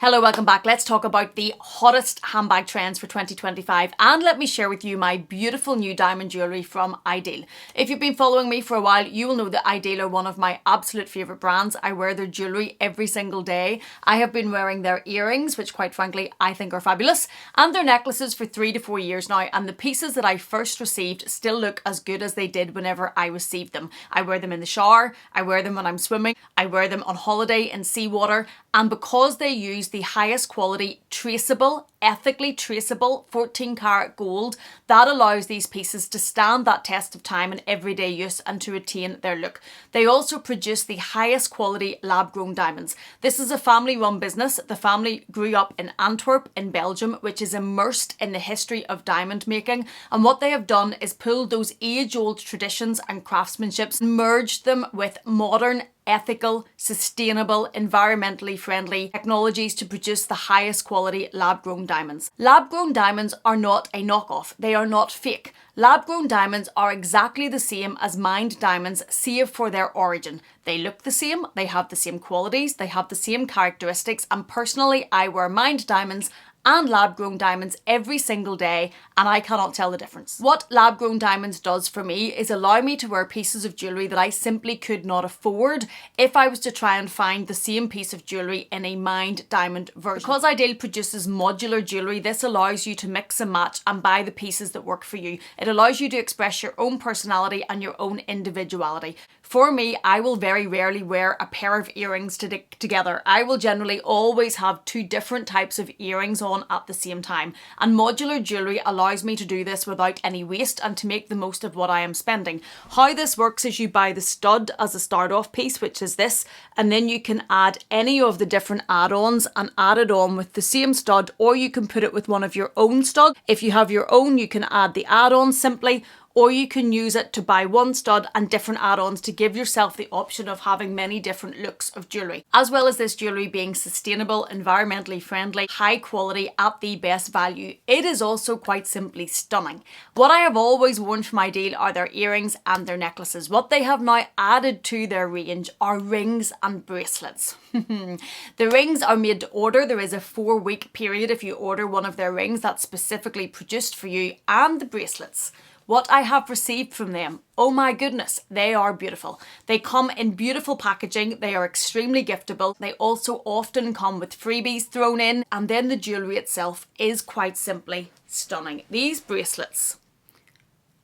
Hello, welcome back. Let's talk about the hottest handbag trends for 2025 and let me share with you my beautiful new diamond jewellery from Idyl. If you've been following me for a while, you will know that Idyl are one of my absolute favourite brands. I wear their jewellery every single day. I have been wearing their earrings, which quite frankly I think are fabulous, and their necklaces for 3 to 4 years now, and the pieces that I first received still look as good as they did whenever I received them. I wear them in the shower, I wear them when I'm swimming, I wear them on holiday in seawater, and because they use the highest quality, traceable, ethically traceable 14 karat gold, that allows these pieces to stand that test of time in everyday use and to retain their look. They also produce the highest quality lab-grown diamonds. This is a family-run business. The family grew up in Antwerp in Belgium, which is immersed in the history of diamond making, and what they have done is pulled those age-old traditions and craftsmanships, merged them with modern, ethical, sustainable, environmentally friendly technologies to produce the highest quality lab-grown diamonds. Lab-grown diamonds are not a knockoff. They are not fake. Lab-grown diamonds are exactly the same as mined diamonds, save for their origin. They look the same, they have the same qualities, they have the same characteristics, and personally I wear mined diamonds and lab-grown diamonds every single day, and I cannot tell the difference. What lab-grown diamonds does for me is allow me to wear pieces of jewellery that I simply could not afford if I was to try and find the same piece of jewellery in a mined diamond version. Because Idyl produces modular jewellery, this allows you to mix and match and buy the pieces that work for you. It allows you to express your own personality and your own individuality. For me, I will very rarely wear a pair of earrings together. I will generally always have two different types of earrings on at the same time, and modular jewellery allows me to do this without any waste and to make the most of what I am spending. How this works is you buy the stud as a start off piece, which is this, and then you can add any of the different add-ons and add it on with the same stud, or you can put it with one of your own studs. If you have your own, you can add the add-on simply, or you can use it to buy one stud and different add-ons to give yourself the option of having many different looks of jewellery. As well as this jewellery being sustainable, environmentally friendly, high quality at the best value, it is also quite simply stunning. What I have always worn from Idyl are their earrings and their necklaces. What they have now added to their range are rings and bracelets. The rings are made to order. There is a 4-week period if you order one of their rings that's specifically produced for you, and the bracelets. What I have received from them, oh my goodness, they are beautiful. They come in beautiful packaging, they are extremely giftable. They also often come with freebies thrown in, and then the jewellery itself is quite simply stunning. These bracelets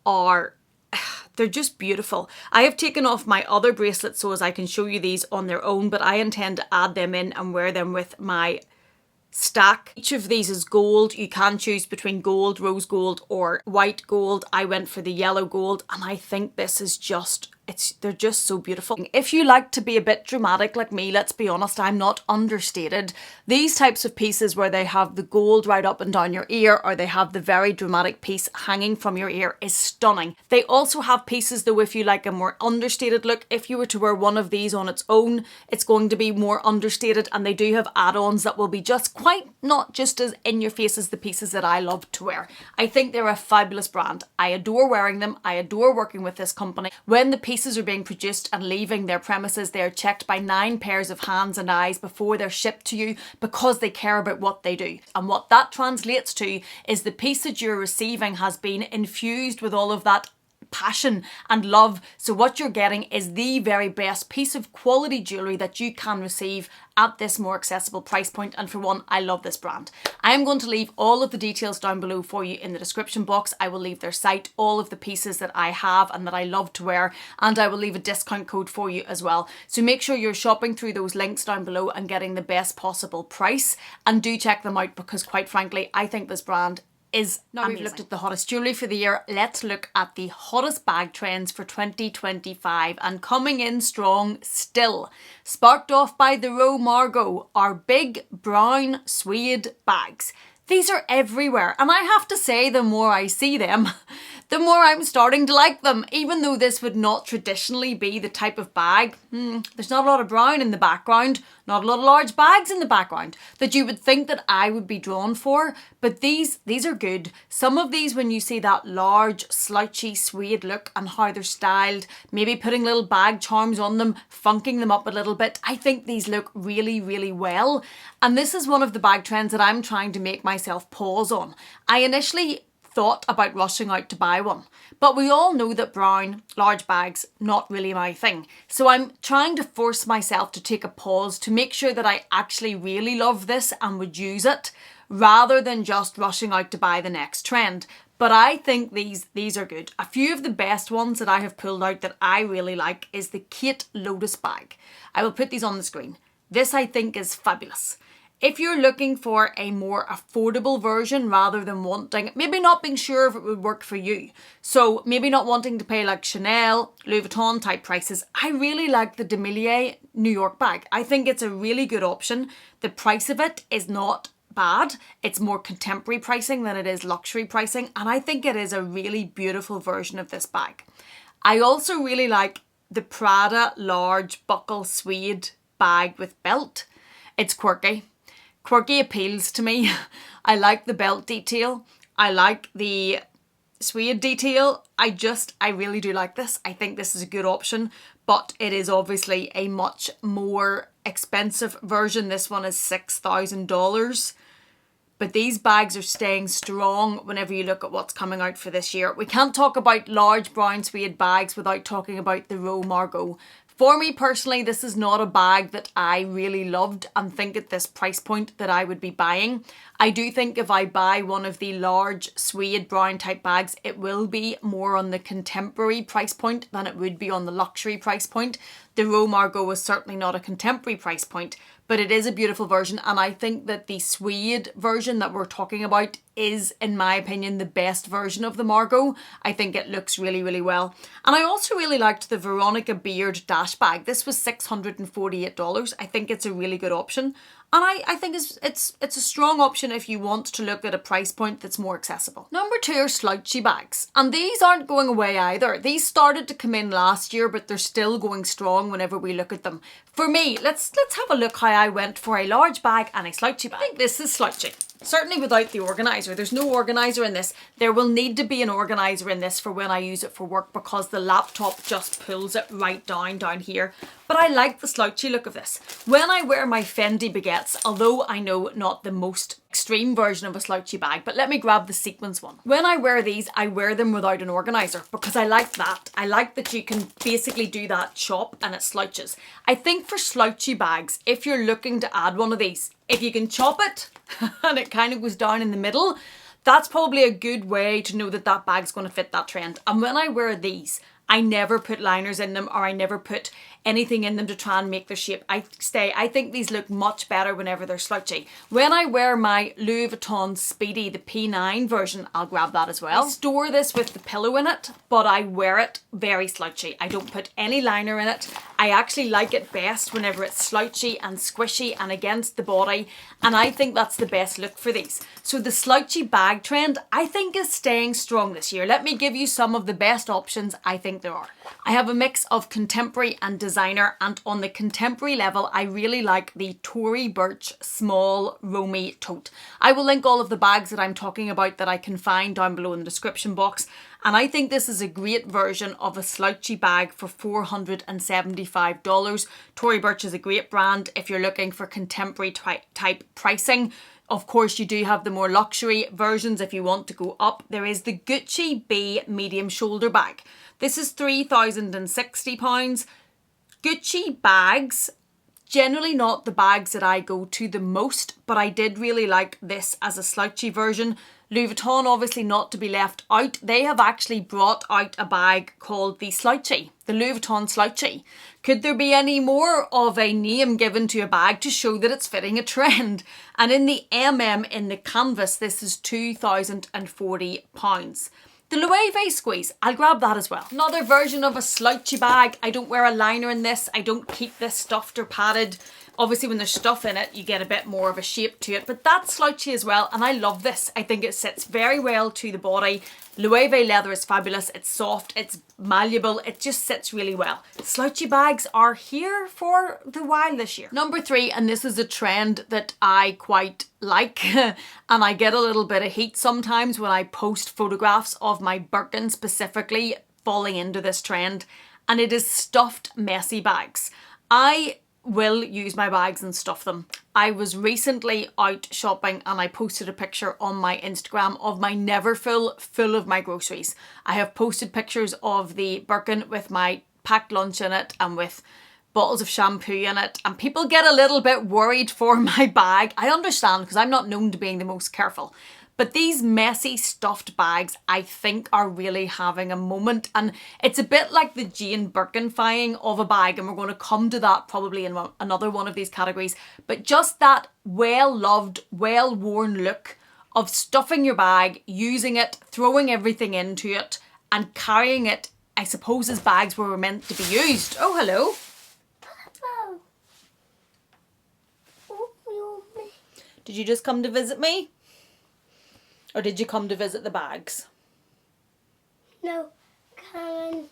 they're just beautiful. I have taken off my other bracelets so as I can show you these on their own, but I intend to add them in and wear them with my stack. Each of these is gold. You can choose between gold, rose gold, or white gold. I went for the yellow gold, and I think this is they're just so beautiful. If you like to be a bit dramatic like me, let's be honest, I'm not understated. These types of pieces where they have the gold right up and down your ear, or they have the very dramatic piece hanging from your ear, is stunning. They also have pieces though, if you like a more understated look. If you were to wear one of these on its own, it's going to be more understated, and they do have add-ons that will be just quite not just as in your face as the pieces that I love to wear. I think they're a fabulous brand. I adore wearing them. I adore working with this company. When the pieces are being produced and leaving their premises, they are checked by 9 pairs of hands and eyes before they're shipped to you, because they care about what they do. And what that translates to is the piece that you're receiving has been infused with all of that passion and love. So what you're getting is the very best piece of quality jewellery that you can receive at this more accessible price point. And for one, I love this brand. I am going to leave all of the details down below for you in the description box. I will leave their site, all of the pieces that I have and that I love to wear, and I will leave a discount code for you as well. So make sure you're shopping through those links down below and getting the best possible price, and do check them out, because quite frankly, I think this brand is now amazing. We've looked at the hottest jewellery for the year. Let's look at the hottest bag trends for 2025, and coming in strong still, sparked off by the Row Margot, are big brown suede bags. These are everywhere, and I have to say, the more I see them, the more I'm starting to like them. Even though this would not traditionally be the type of bag, there's not a lot of brown in the background, not a lot of large bags in the background that you would think that I would be drawn for, but these are good. Some of these, when you see that large slouchy suede look and how they're styled, maybe putting little bag charms on them, funking them up a little bit, I think these look really, really well. And this is one of the bag trends that I'm trying to make myself pause on. I initially thought about rushing out to buy one, but we all know that brown, large bags, not really my thing. So I'm trying to force myself to take a pause to make sure that I actually really love this and would use it, rather than just rushing out to buy the next trend. But I think these are good. A few of the best ones that I have pulled out that I really like is the Khaite Lotus bag. I will put these on the screen. This I think is fabulous. If you're looking for a more affordable version rather than wanting, maybe not being sure if it would work for you, so maybe not wanting to pay like Chanel, Louis Vuitton type prices, I really like the Demilia New York bag. I think it's a really good option. The price of it is not bad. It's more contemporary pricing than it is luxury pricing, and I think it is a really beautiful version of this bag. I also really like the Prada large buckle suede bag with belt. It's quirky. Quirky appeals to me. I like the belt detail. I like the suede detail. I really do like this. I think this is a good option, but it is obviously a much more expensive version. This one is $6,000. But these bags are staying strong whenever you look at what's coming out for this year. We can't talk about large brown suede bags without talking about the Row Margot. For me personally, this is not a bag that I really loved and think at this price point that I would be buying. I do think if I buy one of the large suede brown type bags, it will be more on the contemporary price point than it would be on the luxury price point. The Row Margot is certainly not a contemporary price point, but it is a beautiful version, and I think that the suede version that we're talking about is, in my opinion, the best version of the Margot. I think it looks really, really well. And I also really liked the Veronica Beard Dash bag. This was $648. I think it's a really good option. And I think it's a strong option if you want to look at a price point that's more accessible. Number 2 are slouchy bags. And these aren't going away either. These started to come in last year, but they're still going strong whenever we look at them. For me, let's have a look how I went for a large bag and a slouchy bag. I think this is slouchy. Certainly without the organiser. There's no organiser in this. There will need to be an organiser in this for when I use it for work, because the laptop just pulls it right down here. But I like the slouchy look of this. When I wear my Fendi baguettes, although I know not the most extreme version of a slouchy bag, but let me grab the sequins one. When I wear these, I wear them without an organiser because I like that. I like that you can basically do that chop and it slouches. I think for slouchy bags, if you're looking to add one of these, if you can chop it and it kind of goes down in the middle, that's probably a good way to know that that bag's going to fit that trend. And when I wear these, I never put liners in them, or I never put anything in them to try and make their shape. I think these look much better whenever they're slouchy. When I wear my Louis Vuitton Speedy, the P9 version, I'll grab that as well. I store this with the pillow in it, but I wear it very slouchy. I don't put any liner in it. I actually like it best whenever it's slouchy and squishy and against the body, and I think that's the best look for these. So the slouchy bag trend, I think, is staying strong this year. Let me give you some of the best options I think there are. I have a mix of contemporary and designer, and on the contemporary level, I really like the Tory Burch small Romy tote. I will link all of the bags that I'm talking about that I can find down below in the description box. And I think this is a great version of a slouchy bag for $475. Tory Burch is a great brand if you're looking for contemporary type pricing. Of course, you do have the more luxury versions if you want to go up. There is the Gucci B medium shoulder bag. This is £3,060. Gucci bags, generally not the bags that I go to the most, but I did really like this as a slouchy version. Louis Vuitton, obviously not to be left out. They have actually brought out a bag called the Slouchy, the Louis Vuitton Slouchy. Could there be any more of a name given to a bag to show that it's fitting a trend? And in the MM in the canvas, this is £2,040. The Loewe squeeze, I'll grab that as well. Another version of a slouchy bag. I don't wear a liner in this. I don't keep this stuffed or padded. Obviously when there's stuff in it, you get a bit more of a shape to it, but that's slouchy as well, and I love this. I think it sits very well to the body. Loewe leather is fabulous. It's soft, it's malleable, it just sits really well. Slouchy bags are here for the while this year. Number 3, and this is a trend that I quite like, and I get a little bit of heat sometimes when I post photographs of my Birkin specifically falling into this trend, and it is stuffed messy bags. I will use my bags and stuff them. I was recently out shopping and I posted a picture on my Instagram of my Neverfull full of my groceries. I have posted pictures of the Birkin with my packed lunch in it and with bottles of shampoo in it, and people get a little bit worried for my bag. I understand, because I'm not known to being the most careful. But these messy stuffed bags, I think, are really having a moment, and it's a bit like the Jane Birkin-fying of a bag, and we're going to come to that probably in another one of these categories. But just that well-loved, well-worn look of stuffing your bag, using it, throwing everything into it, and carrying it, I suppose, as bags were meant to be used. Oh, hello. Did you just come to visit me? Or did you come to visit the bags? No, come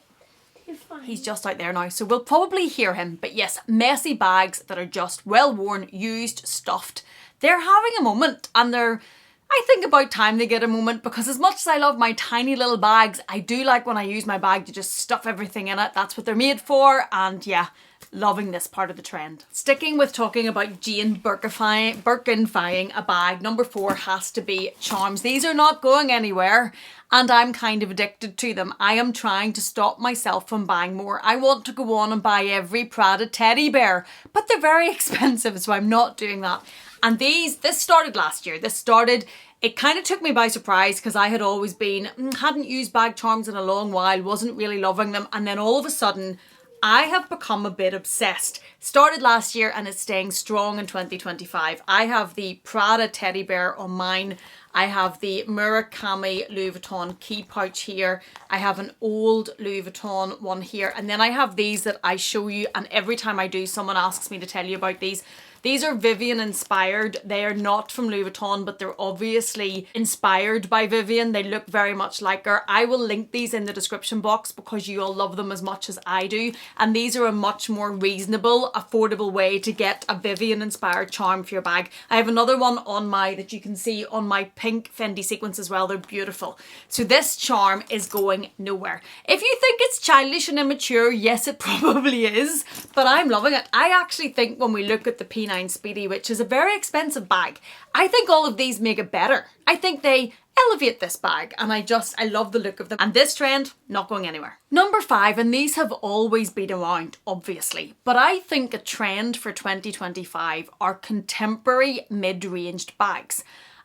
to find. He's just out there now, so we'll probably hear him. But yes, messy bags that are just well worn, used, stuffed. They're having a moment, and I think about time they get a moment, because as much as I love my tiny little bags, I do like when I use my bag to just stuff everything in it. That's what they're made for, and yeah, loving this part of the trend. Sticking with talking about Jane Birkin-fying a bag, number 4 has to be charms. These are not going anywhere, and I'm kind of addicted to them. I am trying to stop myself from buying more. I want to go on and buy every Prada teddy bear, but they're very expensive, so I'm not doing that. And this started last year. It kind of took me by surprise, because I had always hadn't used bag charms in a long while, wasn't really loving them, and then all of a sudden, I have become a bit obsessed. Started last year and it's staying strong in 2025. I have the Prada teddy bear on mine. I have the Murakami Louis Vuitton key pouch here. I have an old Louis Vuitton one here. And then I have these that I show you, and every time I do, someone asks me to tell you about these. These are Vivienne inspired. They are not from Louis Vuitton, but they're obviously inspired by Vivienne. They look very much like her. I will link these in the description box because you all love them as much as I do. And these are a much more reasonable, affordable way to get a Vivienne inspired charm for your bag. I have another one on that you can see on my pink Fendi sequins as well. They're beautiful. So this charm is going nowhere. If you think it's childish and immature, yes, it probably is, but I'm loving it. I actually think when we look at the P9 Speedy, which is a very expensive bag, I think all of these make it better. I think they elevate this bag, and I love the look of them. And this trend, not going anywhere. Number 5, and these have always been around, obviously, but I think a trend for 2025 are contemporary mid-ranged bags.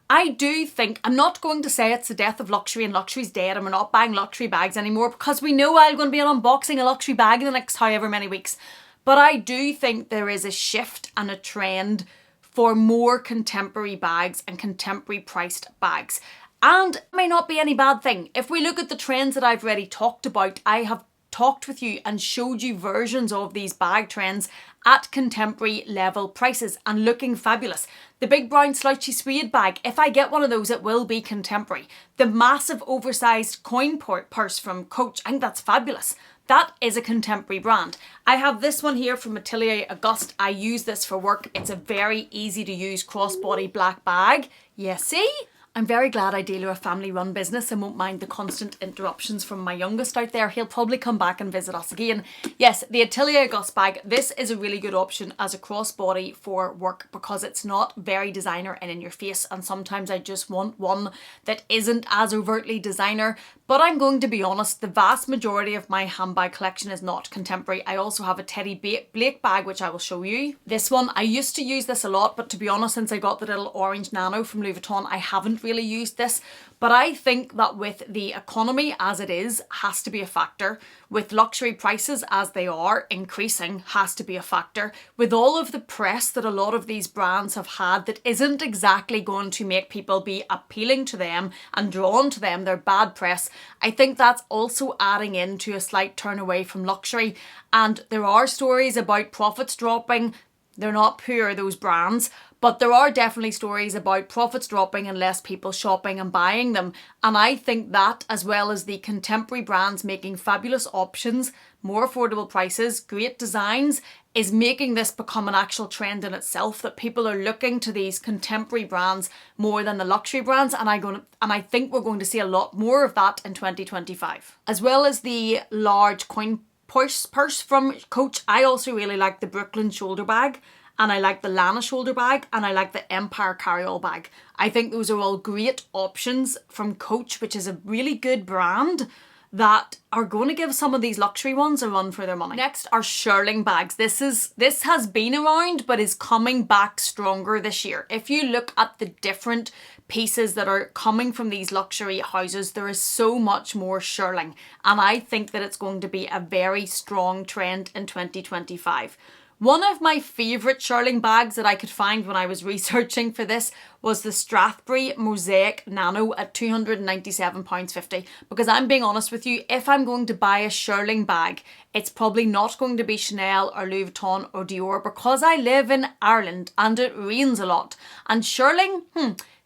I do think, I'm not going to say it's the death of luxury and luxury's dead and we're not buying luxury bags anymore, because we know I'm going to be unboxing a luxury bag in the next however many weeks. But I do think there is a shift and a trend for more contemporary bags and contemporary priced bags. And it may not be any bad thing. If we look at the trends that I've already talked about, I have talked with you and showed you versions of these bag trends at contemporary level prices and looking fabulous. The big brown slouchy suede bag, if I get one of those, it will be contemporary. The massive oversized coin purse from Coach, I think that's fabulous. That is a contemporary brand. I have this one here from Atelier Auguste. I use this for work. It's a very easy to use crossbody black bag. Yes, see? I'm very glad Idyl are a family-run business and won't mind the constant interruptions from my youngest out there. He'll probably come back and visit us again. Yes, the Atelier Auguste bag. This is a really good option as a crossbody for work because it's not very designer and in your face, and sometimes I just want one that isn't as overtly designer. But I'm going to be honest, the vast majority of my handbag collection is not contemporary. I also have a Teddy Blake bag, which I will show you. This one, I used to use this a lot, but to be honest, since I got the little orange nano from Louis Vuitton, I haven't really used this. But I think that with the economy as it is, has to be a factor. With luxury prices as they are increasing, has to be a factor. With all of the press that a lot of these brands have had that isn't exactly going to make people be appealing to them and drawn to them, their bad press, I think that's also adding into a slight turn away from luxury. And there are stories about profits dropping. They're not pure, those brands, but there are definitely stories about profits dropping and less people shopping and buying them. And I think that, as well as the contemporary brands making fabulous options, more affordable prices, great designs, is making this become an actual trend in itself, that people are looking to these contemporary brands more than the luxury brands. And I think we're going to see a lot more of that in 2025. As well as the large coin purse from Coach, I also really like the Brooklyn shoulder bag, and I like the Lana shoulder bag, and I like the Empire carry-all bag. I think those are all great options from Coach, which is a really good brand that are going to give some of these luxury ones a run for their money. Next are Shearling bags. This has been around but is coming back stronger this year. If you look at the different pieces that are coming from these luxury houses, there is so much more Shearling, and I think that it's going to be a very strong trend in 2025. One of my favourite Shearling bags that I could find when I was researching for this was the Strathbury Mosaic Nano at £297.50. Because I'm being honest with you, if I'm going to buy a Shearling bag, it's probably not going to be Chanel or Louis Vuitton or Dior, because I live in Ireland and it rains a lot. And Shearling,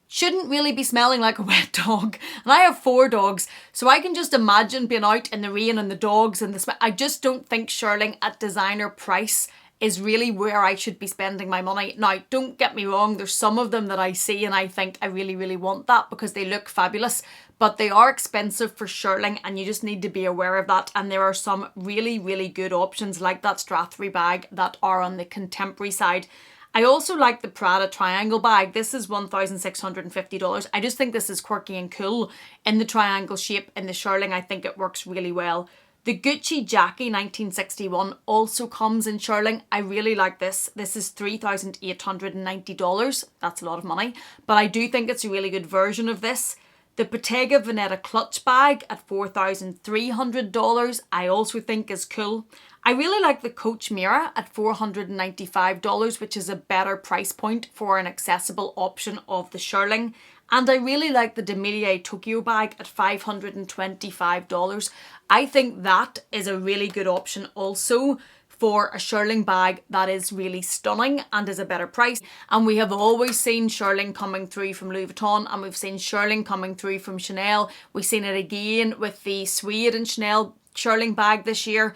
shouldn't really be smelling like a wet dog. And I have 4 dogs, so I can just imagine being out in the rain and the dogs and the smell. I just don't think Shearling at designer price is really where I should be spending my money. Now, don't get me wrong, there's some of them that I see and I think I really, really want that because they look fabulous, but they are expensive for Shearling, and you just need to be aware of that. And there are some really, really good options like that Strathbury bag that are on the contemporary side. I also like the Prada triangle bag. This is $1,650. I just think this is quirky and cool in the triangle shape. In the Shearling, I think it works really well. The Gucci Jackie 1961 also comes in Shearling. I really like this. This is $3,890. That's a lot of money, but I do think it's a really good version of this. The Bottega Veneta clutch bag at $4,300 I also think is cool. I really like the Coach mirror at $495, which is a better price point for an accessible option of the Shearling. And I really like the Demilia Tokyo bag at $525. I think that is a really good option also for a Shearling bag that is really stunning and is a better price. And we have always seen Shearling coming through from Louis Vuitton, and we've seen Shearling coming through from Chanel. We've seen it again with the suede and Chanel Shearling bag this year.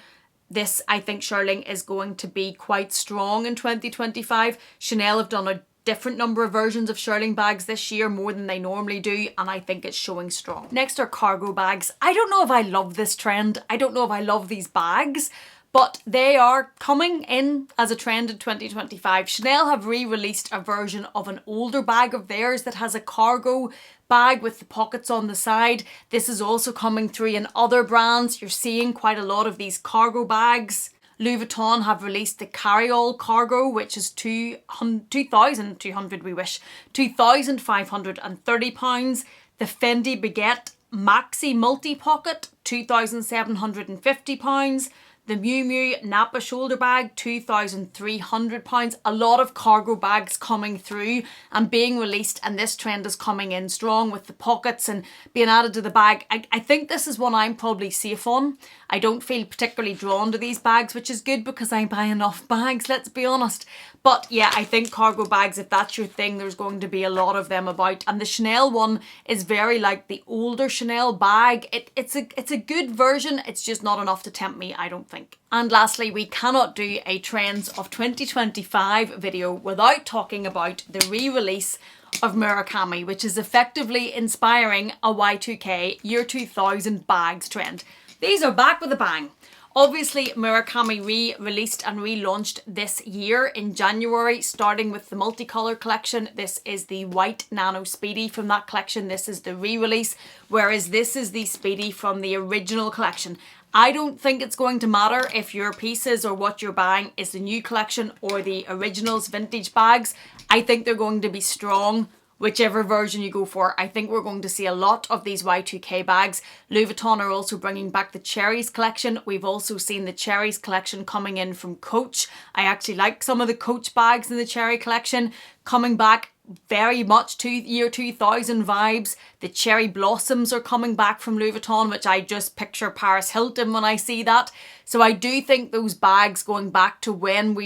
This, I think Shearling is going to be quite strong in 2025. Chanel have done a different number of versions of Shearling bags this year, more than they normally do, and I think it's showing strong. Next are cargo bags. I don't know if I love this trend. I don't know if I love these bags, but they are coming in as a trend in 2025. Chanel have re-released a version of an older bag of theirs that has a cargo bag with the pockets on the side. This is also coming through in other brands. You're seeing quite a lot of these cargo bags. Louis Vuitton have released the carry-all cargo, which is £2,530. The Fendi Baguette Maxi Multi-Pocket, £2,750. The Miu Miu Napa shoulder bag, £2,300. A lot of cargo bags coming through and being released, and this trend is coming in strong with the pockets and being added to the bag. I think this is one I'm probably safe on. I don't feel particularly drawn to these bags, which is good because I buy enough bags, let's be honest. But yeah, I think cargo bags, if that's your thing, there's going to be a lot of them about. And the Chanel one is very like the older Chanel bag. It's a good version. It's just not enough to tempt me, I don't think. And lastly, we cannot do a Trends of 2025 video without talking about the re-release of Murakami, which is effectively inspiring a Y2K year 2000 bags trend. These are back with a bang. Obviously, Murakami re-released and relaunched this year in January, starting with the multicolour collection. This is the white Nano Speedy from that collection. This is the re-release, whereas this is the Speedy from the original collection. I don't think it's going to matter if your pieces or what you're buying is the new collection or the originals vintage bags. I think they're going to be strong whichever version you go for. I think we're going to see a lot of these Y2K bags. Louis Vuitton are also bringing back the Cherries collection. We've also seen the Cherries collection coming in from Coach. I actually like some of the Coach bags in the Cherry collection coming back. very much year 2000 vibes. The cherry blossoms are coming back from Louis Vuitton, which I just picture Paris Hilton when I see that. So I do think those bags going back to when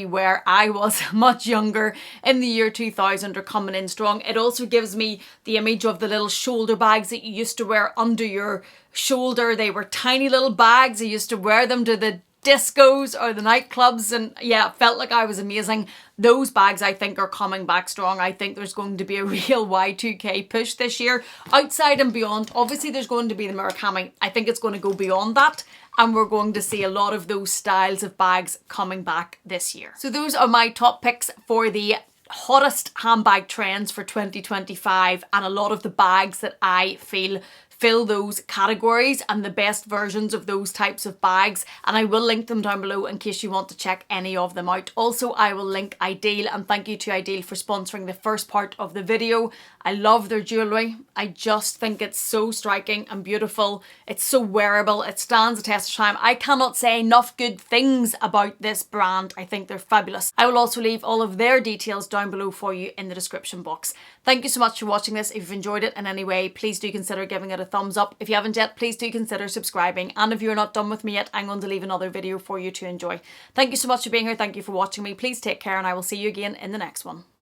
I was much younger in the year 2000 are coming in strong. It also gives me the image of the little shoulder bags that you used to wear under your shoulder. They were tiny little bags. I used to wear them to the discos or the nightclubs, and yeah, felt like I was amazing. Those bags I think are coming back strong. I think there's going to be a real Y2K push this year, outside and beyond. Obviously there's going to be the Murakami. I think it's going to go beyond that, and we're going to see a lot of those styles of bags coming back this year. So those are my top picks for the hottest handbag trends for 2025, and a lot of the bags that I feel fill those categories and the best versions of those types of bags, and I will link them down below in case you want to check any of them out. Also, I will link Idyl, and thank you to Idyl for sponsoring the first part of the video. I love their jewellery. I just think it's so striking and beautiful. It's so wearable. It stands the test of time. I cannot say enough good things about this brand. I think they're fabulous. I will also leave all of their details down below for you in the description box. Thank you so much for watching this. If you've enjoyed it in any way, please do consider giving it a thumbs up. If you haven't yet, please do consider subscribing. And if you're not done with me yet, I'm going to leave another video for you to enjoy. Thank you so much for being here. Thank you for watching me. Please take care, and I will see you again in the next one.